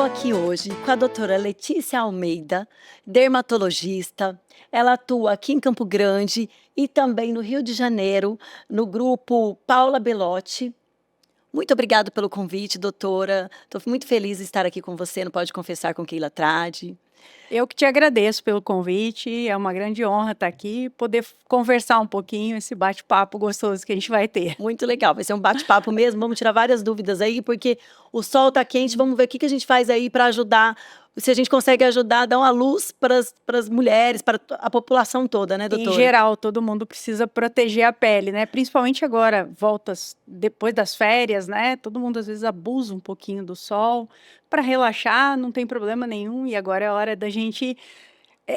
estou aqui hoje com a doutora Letícia Almeida, dermatologista. Ela atua aqui em Campo Grande e também no Rio de Janeiro, no grupo Paula Belotti. Muito obrigada pelo convite, doutora. Estou muito feliz de estar aqui com você no Pode Confessar com Keila Trade. Eu que te agradeço pelo convite, é uma grande honra estar aqui, poder conversar um pouquinho, esse bate-papo gostoso que a gente vai ter. Muito legal, vai ser um bate-papo mesmo, vamos tirar várias dúvidas aí, porque o sol está quente, vamos ver o que a gente faz aí para ajudar, se a gente consegue ajudar, dar uma luz para as mulheres, para a população toda, né, doutora? Em geral, todo mundo precisa proteger a pele, né? Principalmente agora, voltas depois das férias, né? Todo mundo às vezes abusa um pouquinho do sol para relaxar, não tem problema nenhum, e agora é a hora da gente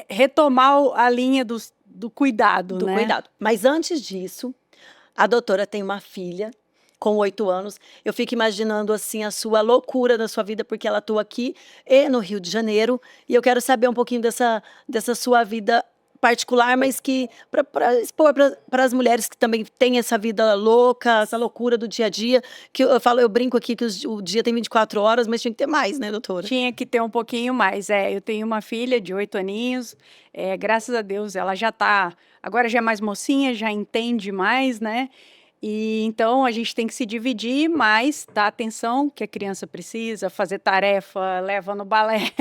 retomar a linha do cuidado, Do né? cuidado. Mas antes disso, a doutora tem uma filha com 8 anos. Eu fico imaginando assim a sua loucura da sua vida, porque ela atua aqui e no Rio de Janeiro. E eu quero saber um pouquinho dessa sua vida particular, mas que para expor para as mulheres que também têm essa vida louca, essa loucura do dia a dia, que eu falo, eu brinco aqui que o dia tem 24 horas, mas tinha que ter mais, né, doutora? Tinha que ter um pouquinho mais. Eu tenho uma filha de 8 aninhos, graças a Deus ela já está, agora já é mais mocinha, já entende mais, né? E então a gente tem que se dividir, mas dar atenção que a criança precisa, fazer tarefa, leva no balé,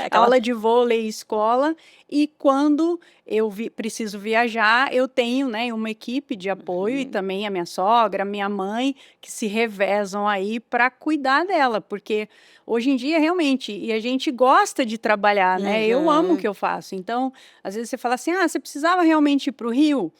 aula de vôlei, escola. E quando eu preciso viajar, eu tenho, né, uma equipe de apoio e também a minha sogra, a minha mãe, que se revezam aí para cuidar dela, porque hoje em dia realmente, e a gente gosta de trabalhar, né? Eu amo o que eu faço. Então, às vezes você fala assim: ah, você precisava realmente ir para o Rio?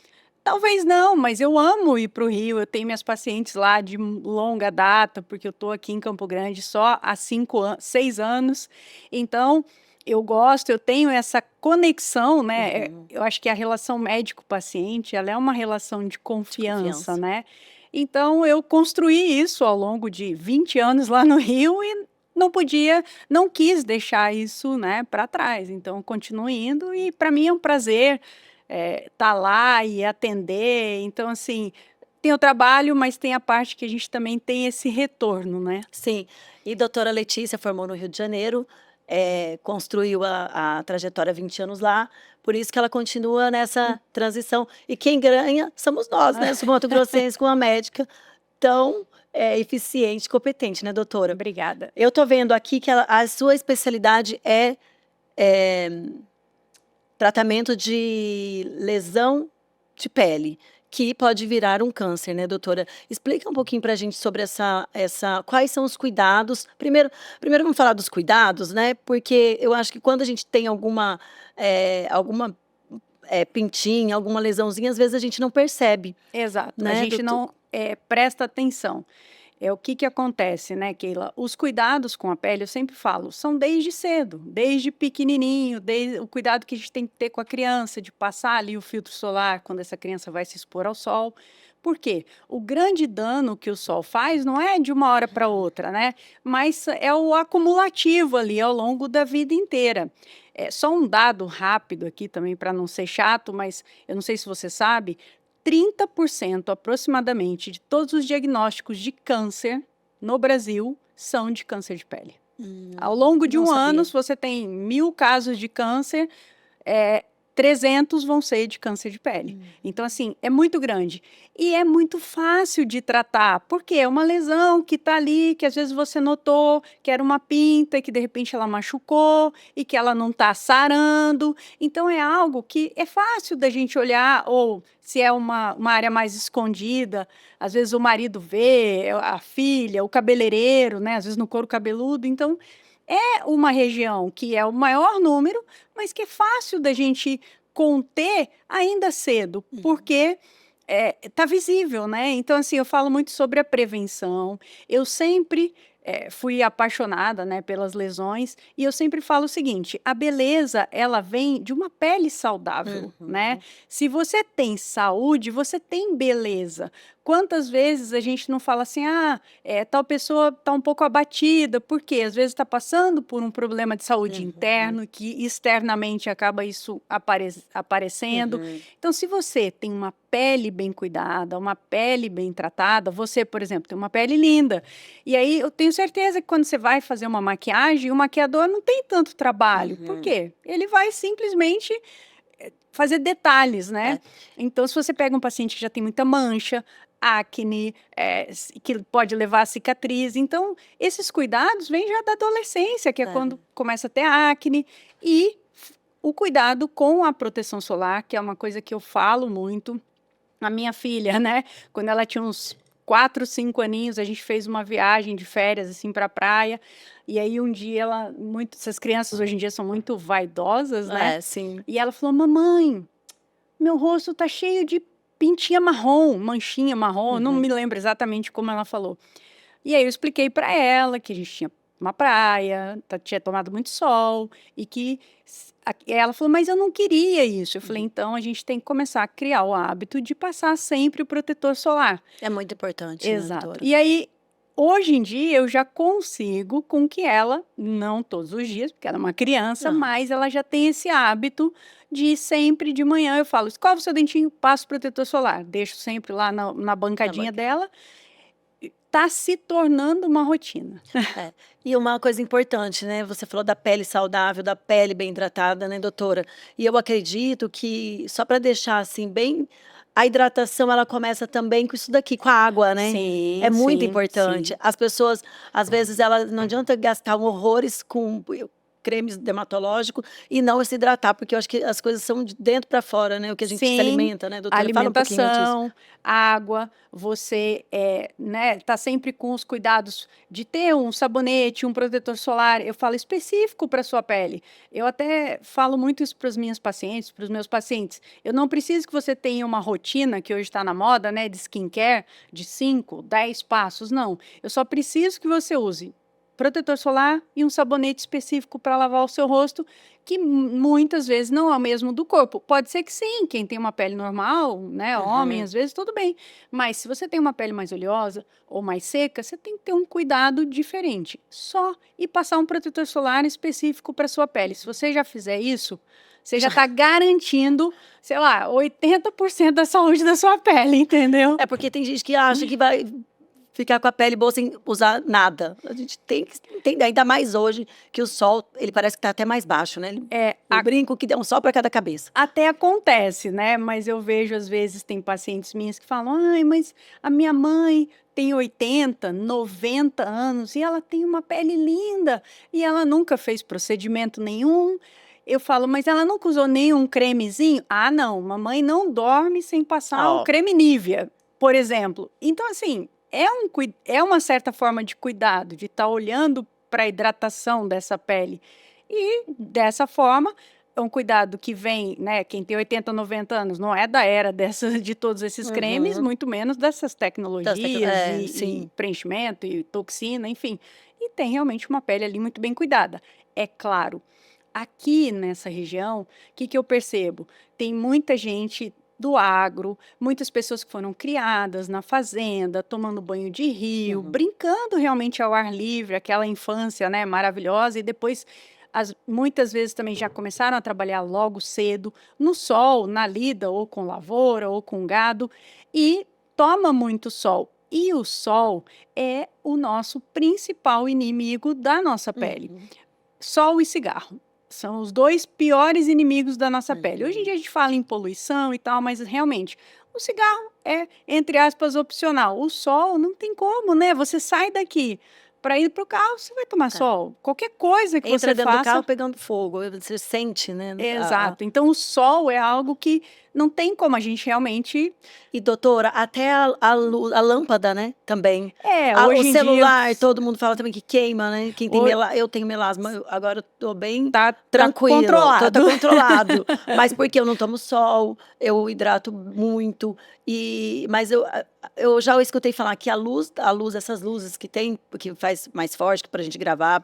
Talvez não, mas eu amo ir para o Rio, eu tenho minhas pacientes lá de longa data, porque eu estou aqui em Campo Grande só há 6 anos, então eu gosto, eu tenho essa conexão, né? Eu acho que a relação médico-paciente, ela é uma relação de confiança, né? Então eu construí isso ao longo de 20 anos lá no Rio e não quis deixar isso, né, para trás, então continuo indo e para mim é um prazer tá lá e atender. Então, assim, tem o trabalho, mas tem a parte que a gente também tem esse retorno, né? Sim. E doutora Letícia formou no Rio de Janeiro, construiu a trajetória há 20 anos lá, por isso que ela continua nessa transição. E quem ganha somos nós, né? Os mato-grossenses com a médica tão eficiente, competente, né, doutora? Obrigada. Eu tô vendo aqui que a sua especialidade é tratamento de lesão de pele, que pode virar um câncer, né, doutora? Explica um pouquinho para a gente sobre quais são os cuidados. Primeiro vamos falar dos cuidados, né? Porque eu acho que quando a gente tem alguma pintinha, alguma lesãozinha, às vezes a gente não percebe. Exato, né, a gente não presta atenção. O que acontece, né, Keila? Os cuidados com a pele, eu sempre falo, são desde cedo, desde pequenininho, desde o cuidado que a gente tem que ter com a criança, de passar ali o filtro solar quando essa criança vai se expor ao sol. Por quê? O grande dano que o sol faz não é de uma hora para outra, né? Mas é o acumulativo ali ao longo da vida inteira. Só um dado rápido aqui também para não ser chato, mas eu não sei se você sabe, 30% aproximadamente de todos os diagnósticos de câncer no Brasil são de câncer de pele. Ao longo de um ano, se você tem 1.000 casos de câncer, 300 vão ser de câncer de pele. Então, assim, é muito grande. E é muito fácil de tratar, porque é uma lesão que está ali, que às vezes você notou que era uma pinta, que de repente ela machucou e que ela não está sarando. Então, é algo que é fácil da gente olhar, ou se é uma área mais escondida, às vezes o marido vê, a filha, o cabeleireiro, né? Às vezes no couro cabeludo. Então, é uma região que é o maior número, mas que é fácil da gente conter ainda cedo, porque está visível, né? Então, assim, eu falo muito sobre a prevenção. Eu sempre fui apaixonada, né, pelas lesões, e eu sempre falo o seguinte: a beleza, ela vem de uma pele saudável, né? Se você tem saúde, você tem beleza. Quantas vezes a gente não fala assim: ah, tal pessoa está um pouco abatida, porque às vezes está passando por um problema de saúde interno, que externamente acaba isso aparecendo. Então, se você tem uma pele bem cuidada, uma pele bem tratada, você, por exemplo, tem uma pele linda. E aí eu tenho certeza que quando você vai fazer uma maquiagem, o maquiador não tem tanto trabalho. Por Uhum. quê? Ele vai simplesmente fazer detalhes, né? É. Então, se você pega um paciente que já tem muita mancha, acne, que pode levar a cicatriz. Então, esses cuidados vêm já da adolescência, que é É. quando começa a ter acne. E o cuidado com a proteção solar, que é uma coisa que eu falo muito. A minha filha, né? Quando ela tinha uns 4, 5 aninhos, a gente fez uma viagem de férias, assim, para a praia. E aí, um dia, essas crianças hoje em dia são muito vaidosas, né? É, sim. E ela falou: mamãe, meu rosto tá cheio de pintinha marrom, manchinha marrom, não me lembro exatamente como ela falou. E aí eu expliquei para ela que a gente tinha uma praia, tinha tomado muito sol e que ela falou, mas eu não queria isso. Eu falei, então a gente tem que começar a criar o hábito de passar sempre o protetor solar. É muito importante, né, Exato. doutora? E aí, hoje em dia, eu já consigo com que ela, não todos os dias, porque ela é uma criança, Não. mas ela já tem esse hábito de sempre de manhã eu falo, escova o seu dentinho, passa o protetor solar. Deixo sempre lá na bancadinha dela. Tá se tornando uma rotina. É. E uma coisa importante, né? Você falou da pele saudável, da pele bem tratada, né, doutora? E eu acredito que, só para deixar assim bem, a hidratação ela começa também com isso daqui, com a água, né? Sim, É muito sim, importante. sim. As pessoas, às vezes, não adianta gastar horrores com cremes dermatológicos e não se hidratar, porque eu acho que as coisas são de dentro para fora, né? O que a gente se Sim, alimenta, né, doutora? Fala um pouquinho disso. alimentação, água, você né, tá sempre com os cuidados de ter um sabonete, um protetor solar, eu falo específico para sua pele. Eu até falo muito isso para as minhas pacientes, para os meus pacientes. Eu não preciso que você tenha uma rotina que hoje está na moda, né, de skincare, de 5, 10 passos, não. Eu só preciso que você use protetor solar e um sabonete específico para lavar o seu rosto, que muitas vezes não é o mesmo do corpo. Pode ser que sim, quem tem uma pele normal, né, homem, Uhum. às vezes tudo bem. Mas se você tem uma pele mais oleosa ou mais seca, você tem que ter um cuidado diferente. Só e passar um protetor solar específico para sua pele. Se você já fizer isso, você já está garantindo, sei lá, 80% da saúde da sua pele, entendeu? É porque tem gente que acha que vai ficar com a pele boa sem usar nada. A gente tem que entender, ainda mais hoje, que o sol, ele parece que está até mais baixo, né? Eu brinco que dá um sol para cada cabeça. Até acontece, né? Mas eu vejo, às vezes, tem pacientes minhas que falam: ai, mas a minha mãe tem 80, 90 anos e ela tem uma pele linda e ela nunca fez procedimento nenhum. Eu falo, mas ela nunca usou nenhum cremezinho? Ah, não, mamãe não dorme sem passar o Ó, creme Nivea, por exemplo. Então, assim, é uma certa forma de cuidado, de estar olhando para a hidratação dessa pele. E dessa forma, é um cuidado que vem, né? Quem tem 80, 90 anos não é da era de todos esses cremes, uhum. muito menos dessas tecnologias e Sim. preenchimento e toxina, enfim. E tem realmente uma pele ali muito bem cuidada. É claro, aqui nessa região, o que, que eu percebo? Tem muita gente do agro, muitas pessoas que foram criadas na fazenda, tomando banho de rio, Uhum. brincando realmente ao ar livre, aquela infância, né, maravilhosa, e depois muitas vezes também já começaram a trabalhar logo cedo, no sol, na lida, ou com lavoura, ou com gado, e toma muito sol. E o sol é o nosso principal inimigo da nossa pele. Uhum. Sol e cigarro. São os 2 piores inimigos da nossa pele. Hoje em Uhum. dia a gente fala em poluição e tal, mas realmente o cigarro é, entre aspas, opcional. O sol não tem como, né? Você sai daqui para ir para o carro, você vai tomar É. sol. Qualquer coisa que Entra você dentro do carro faça. pegando fogo, você sente, né? Exato. Então o sol é algo que não tem como a gente realmente. E doutora, até a lâmpada, né, também. O Hoje em dia celular, todo mundo fala também que queima, né? Quem tem ho- eu tenho melasma, agora eu tô bem tá tranquilo, tá controlado. controlado. Mas porque eu não tomo sol, eu hidrato muito. Mas eu já escutei falar que essas luzes que tem, que faz mais forte para a gente gravar,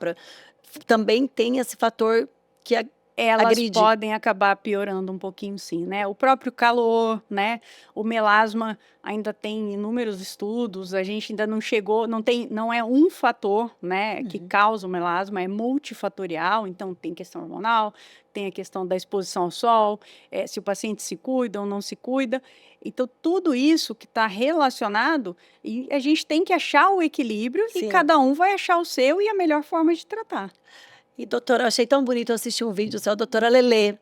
também tem esse fator que elas agride. podem acabar piorando um pouquinho sim, né? O próprio calor, né? O melasma ainda tem inúmeros estudos, a gente ainda não chegou, não é um fator, né, que causa o melasma, é multifatorial, então tem questão hormonal, tem a questão da exposição ao sol, se o paciente se cuida ou não se cuida. Então, tudo isso que está relacionado, e a gente tem que achar o equilíbrio e Sim. cada um vai achar o seu e a melhor forma de tratar. E doutora, eu achei tão bonito, eu assisti um vídeo seu, doutora Lelê.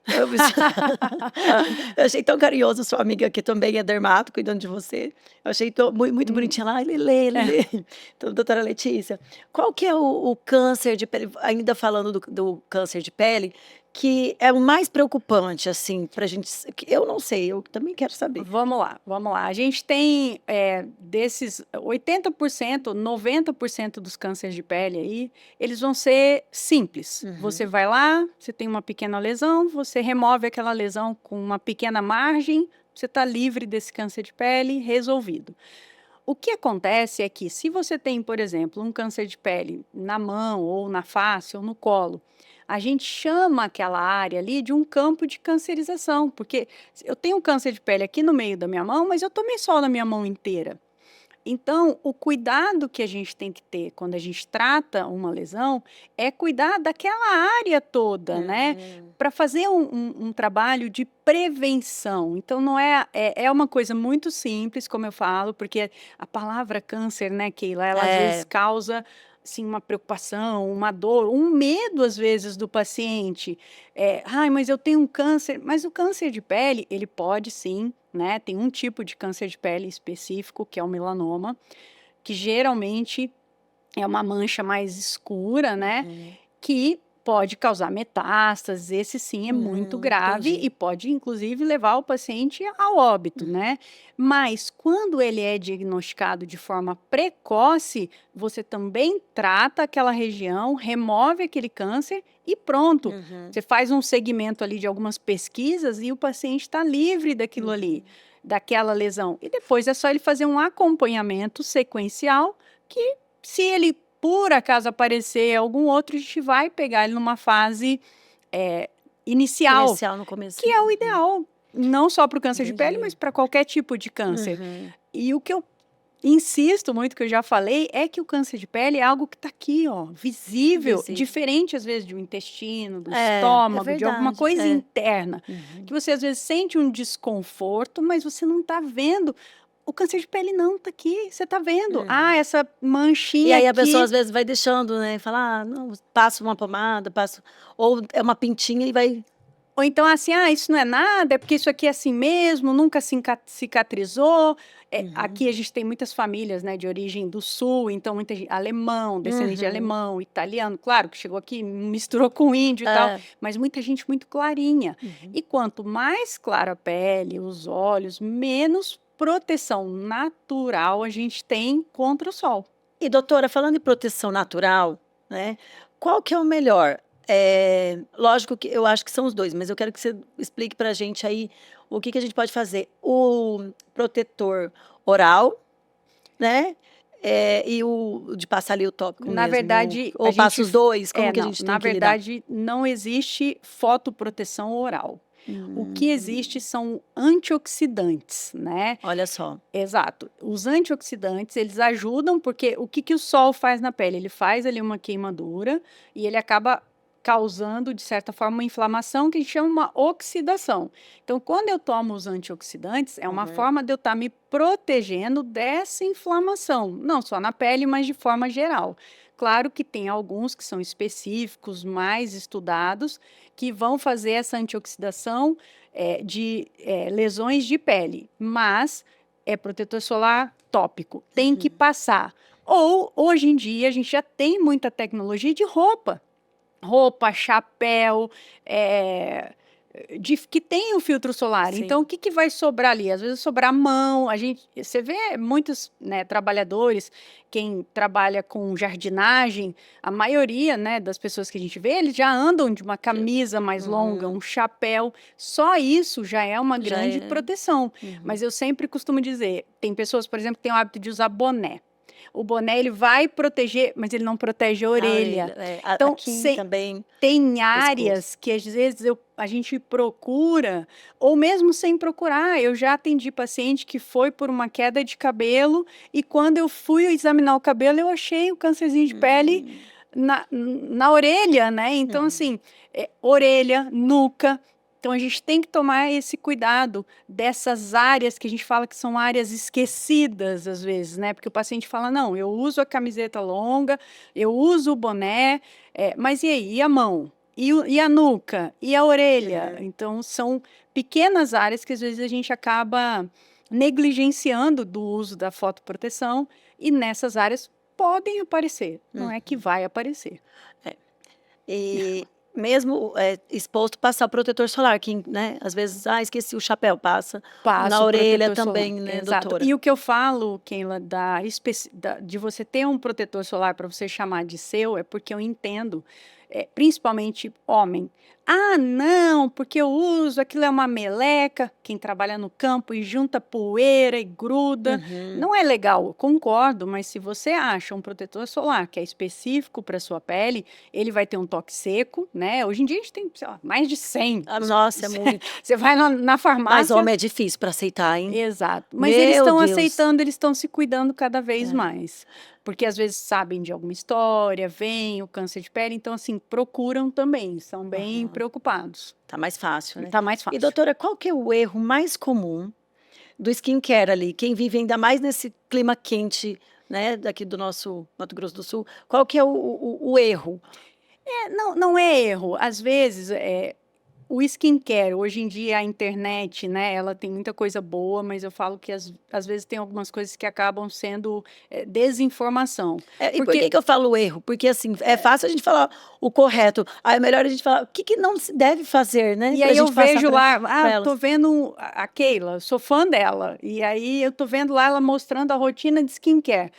Eu achei tão carinhoso, sua amiga que também é dermato, cuidando de você. Eu achei muito bonitinha lá, ai, Lelê, Lelê. Então, doutora Letícia, qual que é o câncer de pele, ainda falando do câncer de pele, que é o mais preocupante, assim, pra gente, que eu não sei, eu também quero saber. Vamos lá, vamos lá. A gente tem desses 80%, 90% dos cânceres de pele aí, eles vão ser simples. Você vai lá, você tem uma pequena lesão, você remove aquela lesão com uma pequena margem, você está livre desse câncer de pele, resolvido. O que acontece é que se você tem, por exemplo, um câncer de pele na mão, ou na face, ou no colo, a gente chama aquela área ali de um campo de cancerização, porque eu tenho um câncer de pele aqui no meio da minha mão, mas eu tomei sol na minha mão inteira. Então, o cuidado que a gente tem que ter quando a gente trata uma lesão é cuidar daquela área toda, né? Para fazer um trabalho de prevenção. Então, não é uma coisa muito simples, como eu falo, porque a palavra câncer, né, Keila, ela às vezes causa assim, uma preocupação, uma dor, um medo às vezes do paciente. Ai, mas eu tenho um câncer. Mas o câncer de pele, ele pode sim, né? Tem um tipo de câncer de pele específico, que é o melanoma, que geralmente é uma mancha mais escura, né? Que pode causar metástases, esse sim é muito grave entendi. e pode inclusive levar o paciente ao óbito, né? Mas quando ele é diagnosticado de forma precoce, você também trata aquela região, remove aquele câncer e pronto. Você faz um segmento ali de algumas pesquisas e o paciente está livre daquilo ali, daquela lesão. E depois é só ele fazer um acompanhamento sequencial que, se ele por acaso aparecer algum outro, a gente vai pegar ele numa fase inicial, Inicial no começo. que é o ideal, não só para o câncer de pele, mas para qualquer tipo de câncer. E o que eu insisto muito, que eu já falei, é que o câncer de pele é algo que está aqui, ó, visível, diferente às vezes do intestino, do estômago, de alguma coisa interna, que você às vezes sente um desconforto, mas você não está vendo. O câncer de pele não, tá aqui, você tá vendo. Ah, essa manchinha E aí a aqui. pessoa às vezes vai deixando, né? Fala, não, passo uma pomada, passo. Ou é uma pintinha e vai. Ou então assim, isso não é nada, é porque isso aqui é assim mesmo, nunca cicatrizou. Aqui a gente tem muitas famílias, né, de origem do sul, então muita gente, alemão, descendente de alemão, italiano, claro que chegou aqui, misturou com índio e tal, mas muita gente muito clarinha. E quanto mais clara a pele, os olhos, menos proteção natural a gente tem contra o sol. E doutora, falando em proteção natural, né? Qual que é o melhor? Lógico que eu acho que são os dois, mas eu quero que você explique pra gente aí o que a gente pode fazer. O protetor oral, né? E o de passar ali o tópico Na mesmo. verdade, Ou passa os dois? Como que a gente tem na que lidar? verdade, não existe fotoproteção oral. O que existe são antioxidantes, né? Olha só. Exato. Os antioxidantes, eles ajudam, porque o que o sol faz na pele? Ele faz ali uma queimadura e ele acaba causando, de certa forma, uma inflamação que a gente chama uma oxidação. Então, quando eu tomo os antioxidantes, é uma forma de eu estar me protegendo dessa inflamação, não só na pele, mas de forma geral. Claro que tem alguns que são específicos, mais estudados, que vão fazer essa antioxidação de lesões de pele, mas é protetor solar tópico, tem que passar. Ou, hoje em dia, a gente já tem muita tecnologia de roupa, chapéu, que tem o filtro solar. Sim. Então, o que vai sobrar ali? Às vezes sobrar mão. Você vê muitos, né, trabalhadores, quem trabalha com jardinagem, a maioria, né, das pessoas que a gente vê, eles já andam de uma camisa mais longa, um chapéu. Só isso já é uma grande proteção. Mas eu sempre costumo dizer, tem pessoas, por exemplo, que têm o hábito de usar boné. O boné ele vai proteger, mas ele não protege a A orelha. Então, aqui também, tem pescoço. áreas que às vezes a gente procura, ou mesmo sem procurar. Eu já atendi paciente que foi por uma queda de cabelo e quando eu fui examinar o cabelo, eu achei o câncerzinho de pele na orelha, né? Então, assim, orelha, nuca. Então, a gente tem que tomar esse cuidado dessas áreas que a gente fala que são áreas esquecidas, às vezes, né? Porque o paciente fala, não, eu uso a camiseta longa, eu uso o boné, mas e aí? E a mão? E a nuca? E a orelha? Então, são pequenas áreas que, às vezes, a gente acaba negligenciando do uso da fotoproteção e nessas áreas podem aparecer, não é que vai aparecer. E mesmo exposto, passar o protetor solar, que, né, às vezes, esqueci o chapéu, passa Passa na o orelha protetor também, solar. né, Exato. doutora? E o que eu falo, Keila, de você ter um protetor solar para você chamar de seu, é porque eu entendo, principalmente homem. Ah, não, porque eu uso, aquilo é uma meleca, quem trabalha no campo e junta poeira e gruda. Não é legal, eu concordo, mas se você acha um protetor solar que é específico para sua pele, ele vai ter um toque seco, né? Hoje em dia a gente tem, sei lá, mais de 100. Nossa, é muito. Você vai na farmácia... Mas homem é difícil para aceitar, hein? Exato. Mas eles estão aceitando, eles estão se cuidando cada vez mais. Porque às vezes sabem de alguma história, vem o câncer de pele, então assim, procuram também, são bem preocupados. Tá mais fácil, né? Tá mais fácil. E doutora, qual que é o erro mais comum do skincare ali? Quem vive ainda mais nesse clima quente, né, daqui do nosso Mato Grosso do Sul, qual que é o erro? Não é erro. Às vezes, o skincare, hoje em dia a internet, né, ela tem muita coisa boa, mas eu falo que às vezes tem algumas coisas que acabam sendo desinformação. E por que eu falo erro? Porque assim, é fácil a gente falar o correto, aí é melhor a gente falar o que não se deve fazer, né? E aí eu vejo lá, tô vendo a Keila, sou fã dela, e aí eu tô vendo lá ela mostrando a rotina de skincare.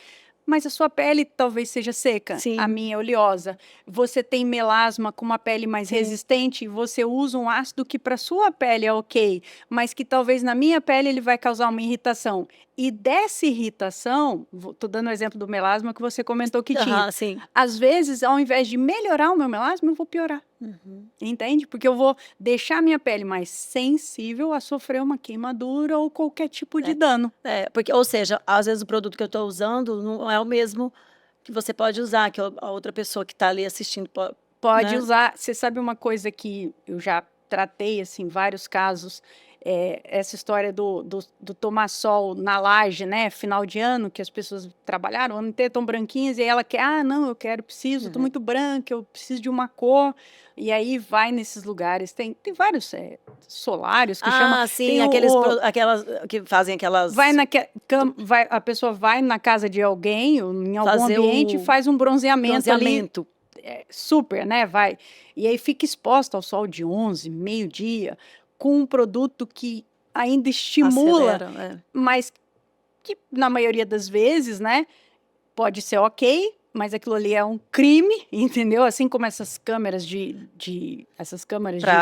Mas a sua pele talvez seja seca, Sim. a minha é oleosa. Você tem melasma com uma pele mais resistente, você usa um ácido que para sua pele é ok, mas que talvez na minha pele ele vai causar uma irritação. E dessa irritação, tô dando o exemplo do melasma que você comentou que tinha. Sim. Às vezes, ao invés de melhorar o meu melasma, eu vou piorar. Entende? Porque eu vou deixar a minha pele mais sensível a sofrer uma queimadura ou qualquer tipo de dano. Porque, ou seja, às vezes o produto que eu estou usando não é o mesmo que você pode usar, que a outra pessoa que está ali assistindo pode usar. Você sabe uma coisa que eu já tratei, assim, vários casos, essa história do tomar sol na laje, né, final de ano, que as pessoas trabalharam o ano inteiro, tão branquinhas, e ela quer, não, eu quero, preciso, tô muito branca, eu preciso de uma cor, e aí vai nesses lugares, tem vários solários que chama... sim, aquelas que fazem aquelas... a pessoa vai na casa de alguém, ou em algum ambiente, e faz um bronzeamento ali. Super, né, vai. E aí fica exposta ao sol de 11, meio-dia, com um produto que ainda estimula, acelera, mas que na maioria das vezes, né, pode ser ok, mas aquilo ali é um crime, entendeu? Assim como essas câmeras de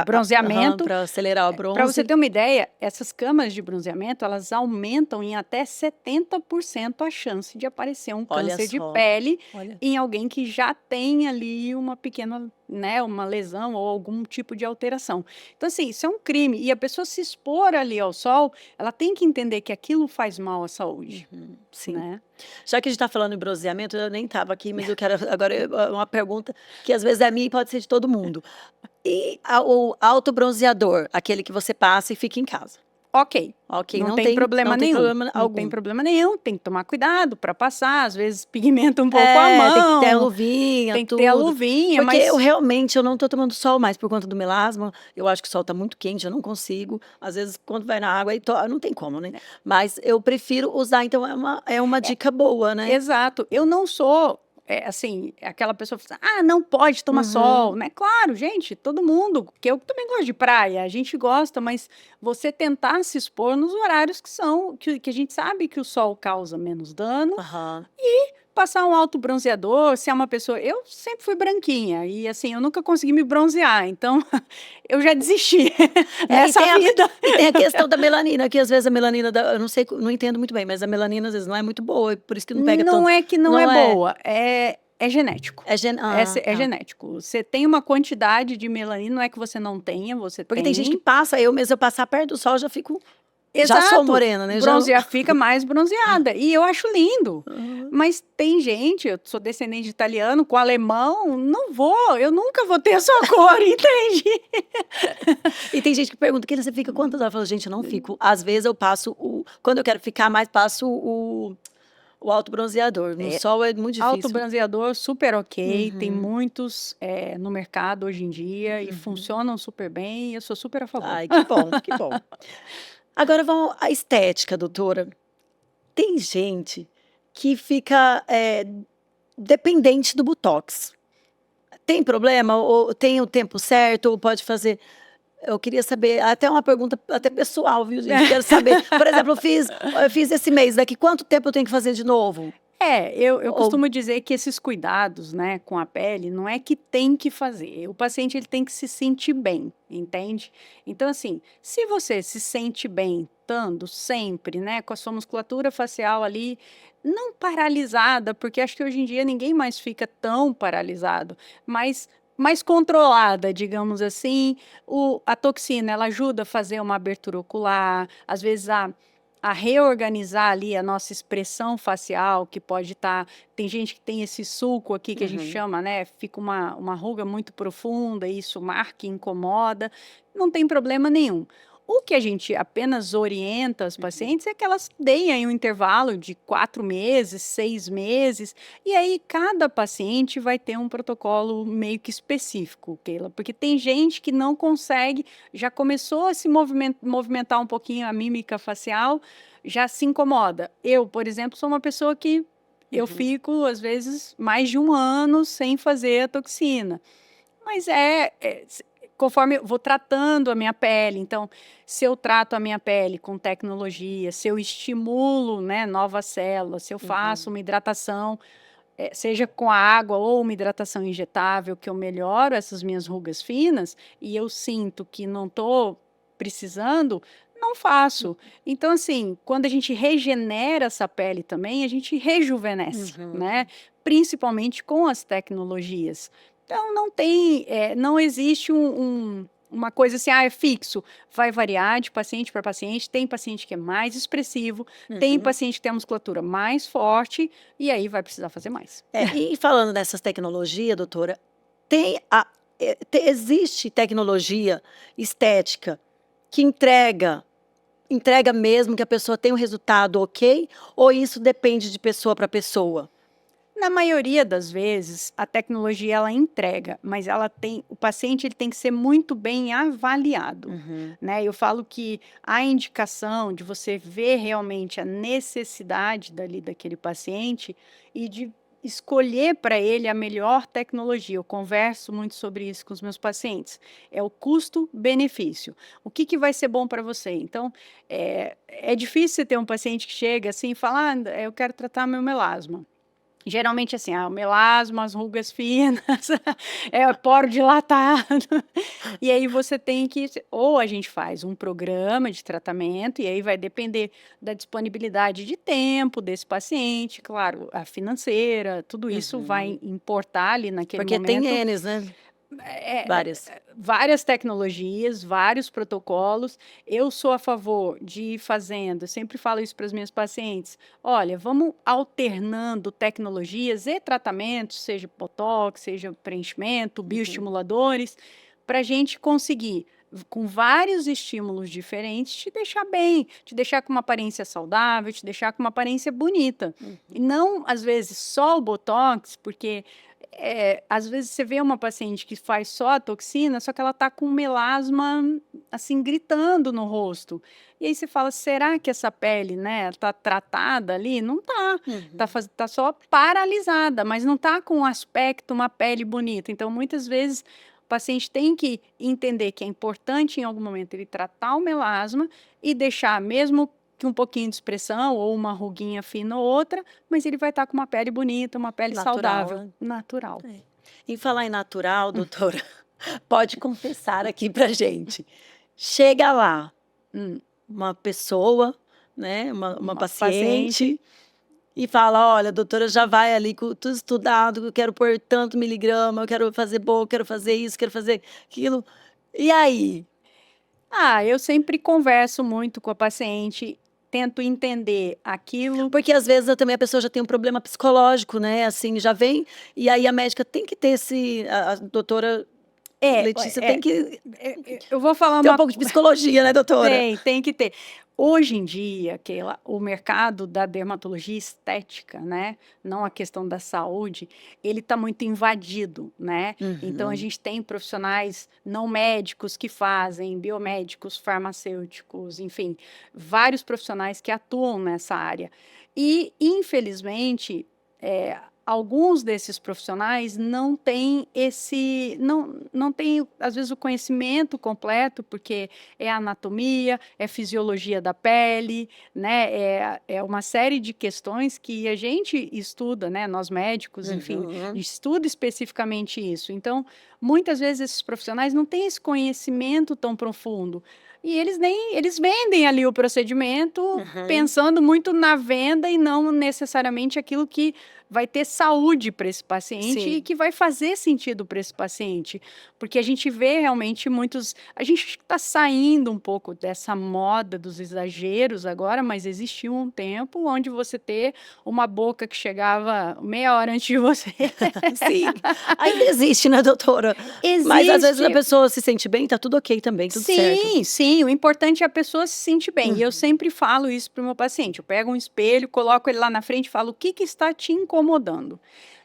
bronzeamento. Para acelerar o bronze. Para você ter uma ideia, essas câmeras de bronzeamento, elas aumentam em até 70% a chance de aparecer um câncer de pele em alguém que já tem ali uma pequena, né, uma lesão ou algum tipo de alteração. Então, assim, isso é um crime. E a pessoa se expor ali ao sol, ela tem que entender que aquilo faz mal à saúde. Sim. Né? Já que a gente está falando em bronzeamento, eu nem estava aqui, mas eu quero agora uma pergunta que às vezes é minha e pode ser de todo mundo. E o autobronzeador, aquele que você passa e fica em casa? Ok, não tem problema nenhum. Não tem problema nenhum, tem que tomar cuidado para passar, às vezes pigmenta um pouco a mão. Tem que ter a luvinha, tem que ter a luvinha, porque mas... eu realmente não estou tomando sol mais por conta do melasma, eu acho que o sol está muito quente, eu não consigo, às vezes quando vai na água, aí não tem como, né? Mas eu prefiro usar, então é uma dica boa, né? Exato, eu não sou... assim, aquela pessoa fala, não pode tomar sol, né? Claro, gente, todo mundo, que eu também gosto de praia, a gente gosta, mas você tentar se expor nos horários que a gente sabe que o sol causa menos dano e passar um autobronzeador, se é uma pessoa... Eu sempre fui branquinha e, assim, eu nunca consegui me bronzear, então eu já desisti É, e dessa tem a, vida. e tem a questão da melanina, que às vezes a melanina, eu não sei, não entendo muito bem, mas a melanina às vezes não é muito boa, e por isso que não pega Não tanto. é que não é Não é, boa, é genético. É tá. genético. Você tem uma quantidade de melanina, não é que você não tenha, você Porque tem gente que tem. passa, eu mesmo, eu passar perto do sol, já sou Exato. morena, né? Já, Bronzear fica mais bronzeada. E eu acho lindo. Aham. Mas tem gente, eu sou descendente de italiano, com alemão, não vou, eu nunca vou ter a sua cor, entende? E tem gente que pergunta, que você fica quantas horas? Eu falo, gente, eu não fico. Às vezes eu passo quando eu quero ficar mais, passo o autobronzeador. No sol é muito difícil. Autobronzeador super ok, tem Uhum, muitos no mercado hoje em dia e uhum. funcionam super bem, eu sou super a favor. Ai, que bom, que bom. Agora vamos à estética, doutora. Tem gente que fica dependente do Botox. Tem problema? Ou tem o tempo certo? Ou pode fazer? Eu queria saber, até uma pergunta até pessoal, viu, gente? Quero saber. Por exemplo, eu fiz esse mês, daqui quanto tempo eu tenho que fazer de novo? Eu Ou, costumo dizer que esses cuidados, né, com a pele, não é que tem que fazer. O paciente ele tem que se sentir bem, entende? Então, assim, se você se sente bem estando sempre, né, com a sua musculatura facial ali, não paralisada, porque acho que hoje em dia ninguém mais fica tão paralisado, mas mais controlada, digamos assim. A toxina, ela ajuda a fazer uma abertura ocular, às vezes a reorganizar ali a nossa expressão facial, que pode estar. Tem gente que tem esse sulco aqui que a gente uhum, chama, né? Fica uma ruga muito profunda, e isso marca e incomoda. Não tem problema nenhum. O que a gente apenas orienta os uhum. pacientes é que elas deem aí um intervalo de 4 meses, 6 meses, e aí cada paciente vai ter um protocolo meio que específico, Keila, porque tem gente que não consegue, já começou a se movimentar um pouquinho a mímica facial, já se incomoda. Eu, por exemplo, sou uma pessoa que eu Uhum. fico, às vezes, mais de um ano sem fazer a toxina. Mas conforme eu vou tratando a minha pele, então, se eu trato a minha pele com tecnologia, se eu estimulo, né, novas células, se eu faço Uhum. uma hidratação, seja com a água ou uma hidratação injetável, que eu melhoro essas minhas rugas finas e eu sinto que não estou precisando, não faço. Então, assim, quando a gente regenera essa pele também, a gente rejuvenesce, né? Uhum. Principalmente com as tecnologias. Então, não tem, não existe uma coisa assim, é fixo. Vai variar de paciente para paciente. Tem paciente que é mais expressivo, tem Uhum. paciente que tem a musculatura mais forte, e aí vai precisar fazer mais. E falando dessas tecnologias, doutora, existe tecnologia estética que entrega mesmo que a pessoa tem um resultado ok? Ou isso depende de pessoa para pessoa? Na maioria das vezes, a tecnologia ela entrega, mas o paciente ele tem que ser muito bem avaliado, Uhum. né? Eu falo que a indicação de você ver realmente a necessidade dali daquele paciente e de escolher para ele a melhor tecnologia. Eu converso muito sobre isso com os meus pacientes. É o custo-benefício. O que que vai ser bom para você? Então, é difícil você ter um paciente que chega assim e fala, eu quero tratar meu melasma. Geralmente assim, o melasma, as rugas finas, poro dilatado. E aí você tem que, ou a gente faz um programa de tratamento, e aí vai depender da disponibilidade de tempo desse paciente, claro, a financeira, tudo isso vai Uhum. importar ali naquele Porque tem momento. N's, né? Várias. Várias tecnologias, vários protocolos. Eu sou a favor de ir fazendo, eu sempre falo isso para as minhas pacientes. Olha, vamos alternando tecnologias e tratamentos, seja botox, seja preenchimento, Uhum. bioestimuladores, para a gente conseguir, com vários estímulos diferentes, te deixar bem, te deixar com uma aparência saudável, te deixar com uma aparência bonita. E Uhum. não, às vezes, só o botox, porque às vezes você vê uma paciente que faz só a toxina, só que ela está com melasma, assim, gritando no rosto. E aí você fala, será que essa pele, né, tá tratada ali? Não tá. Tá, Uhum. tá só paralisada, mas não tá com um aspecto, uma pele bonita. Então, muitas vezes, o paciente tem que entender que é importante, em algum momento, ele tratar o melasma e deixar, mesmo que um pouquinho de expressão, ou uma ruguinha fina ou outra, mas ele vai estar com uma pele bonita, uma pele Natural, saudável, né? natural. É. Em falar em natural, doutora, pode confessar aqui pra gente. Chega lá, Hum, uma pessoa, né, uma uma paciente. paciente, e fala: olha, a doutora já vai ali com tudo estudado, eu quero pôr tanto miligrama, eu quero fazer boca, quero fazer isso, quero fazer aquilo. E aí? Eu sempre converso muito com a paciente, tento entender aquilo. Porque às vezes também a pessoa já tem um problema psicológico, né? Assim, já vem, e aí a médica tem que ter a doutora É, Letícia é, tem que eu vou falar ter um uma. pouco de psicologia, né, doutora? Tem que ter. Hoje em dia, Keila, o mercado da dermatologia estética, né, não a questão da saúde, ele está muito invadido, né? Então, a Uhum. gente tem profissionais não médicos que fazem, biomédicos, farmacêuticos, enfim, vários profissionais que atuam nessa área. E, infelizmente, alguns desses profissionais não têm não têm, às vezes, o conhecimento completo, porque é anatomia, é fisiologia da pele, né? É uma série de questões que a gente estuda, né? Nós médicos, enfim, a Uhum. gente estuda especificamente isso. Então, muitas vezes esses profissionais não têm esse conhecimento tão profundo. E eles vendem ali o procedimento Uhum. pensando muito na venda e não necessariamente aquilo que vai ter saúde para esse paciente e Sim. que vai fazer sentido para esse paciente. Porque a gente vê realmente muitos. A gente está saindo um pouco dessa moda dos exageros agora, mas existiu um tempo onde você ter uma boca que chegava meia hora antes de você. Sim. Ainda existe, né, doutora? Mas às vezes a Existe. pessoa se sente bem, tá tudo ok também, tudo certo. Sim, sim, o importante é a pessoa se sentir bem. E eu Uhum. sempre falo isso para o meu paciente. Eu pego um espelho, coloco ele lá na frente e falo: o que que está te incomodando?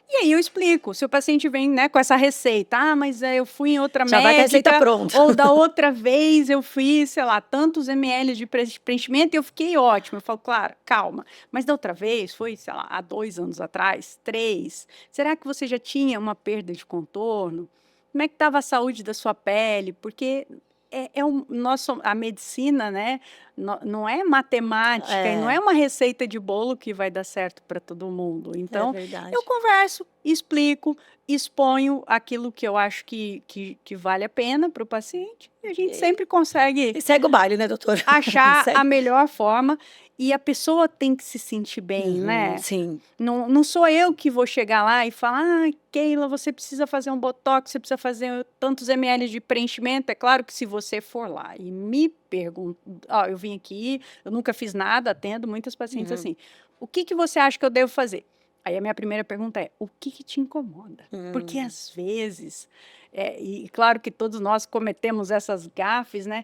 E aí eu explico. Se o paciente vem, né, com essa receita, mas eu fui em outra Já vai com a receita médica, pronta. ou da outra vez eu fiz, sei lá, tantos ml de preenchimento e eu fiquei ótima. Eu falo, claro, calma. Mas da outra vez, foi, sei lá, há 2 anos atrás, 3. Será que você já tinha uma perda de contorno? Como é que estava a saúde da sua pele? Porque a medicina, né, não é matemática e não É, é uma receita de bolo que vai dar certo para todo mundo. é Então, eu verdade. converso, explico, exponho aquilo que eu acho que vale a pena para o paciente e a gente E sempre consegue e segue o baile, né, doutora? achar a Segue. melhor forma e a pessoa tem que se sentir bem, Uhum, né? sim. Não sou eu que vou chegar lá e falar: Keila, você precisa fazer um botox, você precisa fazer tantos ml de preenchimento. É claro que se você for lá e me perguntar, eu vim aqui, eu nunca fiz nada, atendo muitas pacientes Uhum. assim, o que que você acha que eu devo fazer? Aí a minha primeira pergunta é: o que que te incomoda? Porque Hum. às vezes, e claro que todos nós cometemos essas gafes, né?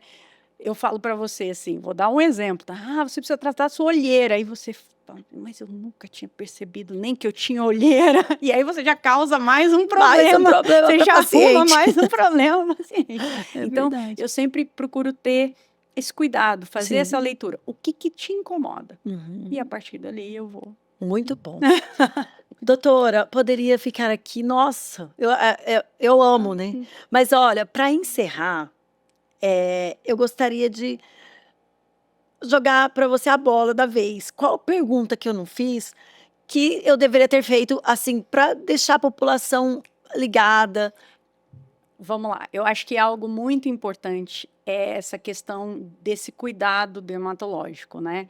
Eu falo para você assim, vou dar um exemplo, tá? Você precisa tratar a sua olheira. Aí você fala, mas eu nunca tinha percebido nem que eu tinha olheira. E aí você já causa mais um Mais um problema. problema Você para já arruma paciente. mais um problema pro paciente. É Então, verdade. eu sempre procuro ter esse cuidado, fazer essa Sim. leitura. O que que te incomoda? E a Uhum. partir dali eu vou. Muito bom. Doutora, poderia ficar aqui, nossa, eu amo, né. Mas olha, para encerrar, eu gostaria de jogar para você a bola da vez. Qual pergunta que eu não fiz, que eu deveria ter feito, assim, para deixar a população ligada? Vamos lá, eu acho que algo muito importante é essa questão desse cuidado dermatológico, né?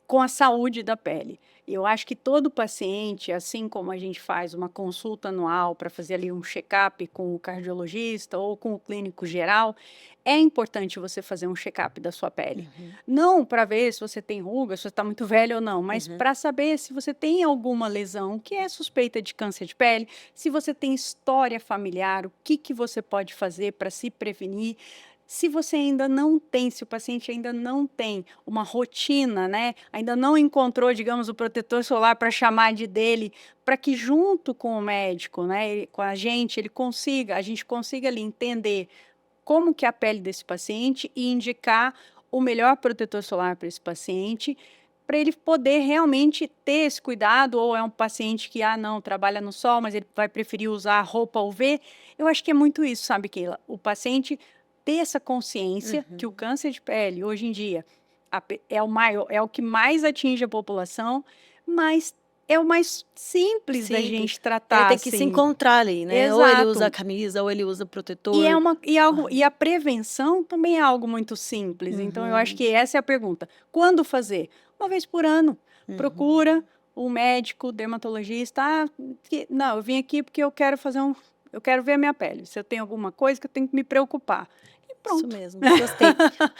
Com a saúde da pele. Eu acho que todo paciente, assim como a gente faz uma consulta anual para fazer ali um check-up com o cardiologista ou com o clínico geral, é importante você fazer um check-up da sua pele. Uhum, Não para ver se você tem ruga, se você está muito velho ou não, mas uhum. para saber se você tem alguma lesão que é suspeita de câncer de pele, se você tem história familiar, o que que você pode fazer para se prevenir. Se você ainda não tem, se o paciente ainda não tem uma rotina, né, ainda não encontrou, digamos, o protetor solar para chamar de dele, para que junto com o médico, né, com a gente, a gente consiga ali entender como que é a pele desse paciente e indicar o melhor protetor solar para esse paciente, para ele poder realmente ter esse cuidado, ou é um paciente que, não, trabalha no sol, mas ele vai preferir usar roupa UV. Eu acho que é muito isso, sabe, Keila? O paciente ter essa consciência que o Uhum. câncer de pele, hoje em dia, é o maior, é o que mais atinge a população, mas é o mais simples da Simples. gente Ele tratar, tem que se assim. encontrar ali, né? Ou ele usa a Exato. camisa, ou ele usa protetor. E a prevenção também é algo muito simples. Então, eu acho Uhum, que essa é a pergunta. Quando fazer? Uma vez por ano. uhum. Procura o médico, dermatologista. Não, eu vim aqui porque eu quero eu quero ver a minha pele. Se eu tenho alguma coisa que eu tenho que me preocupar. E Isso pronto. mesmo, gostei.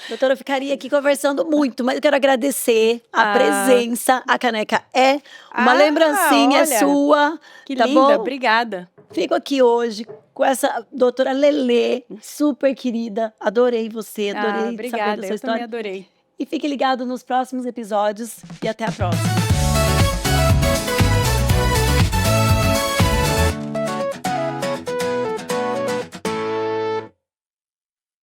Doutora, eu ficaria aqui conversando muito, mas eu quero agradecer a Ah, presença. A caneca é uma lembrancinha, é olha, sua, que tá linda, bom? obrigada. Fico aqui hoje com essa doutora Lelê, super querida. Adorei você, adorei saber da Obrigada, sua eu também história. adorei. E fique ligado nos próximos episódios e até a próxima.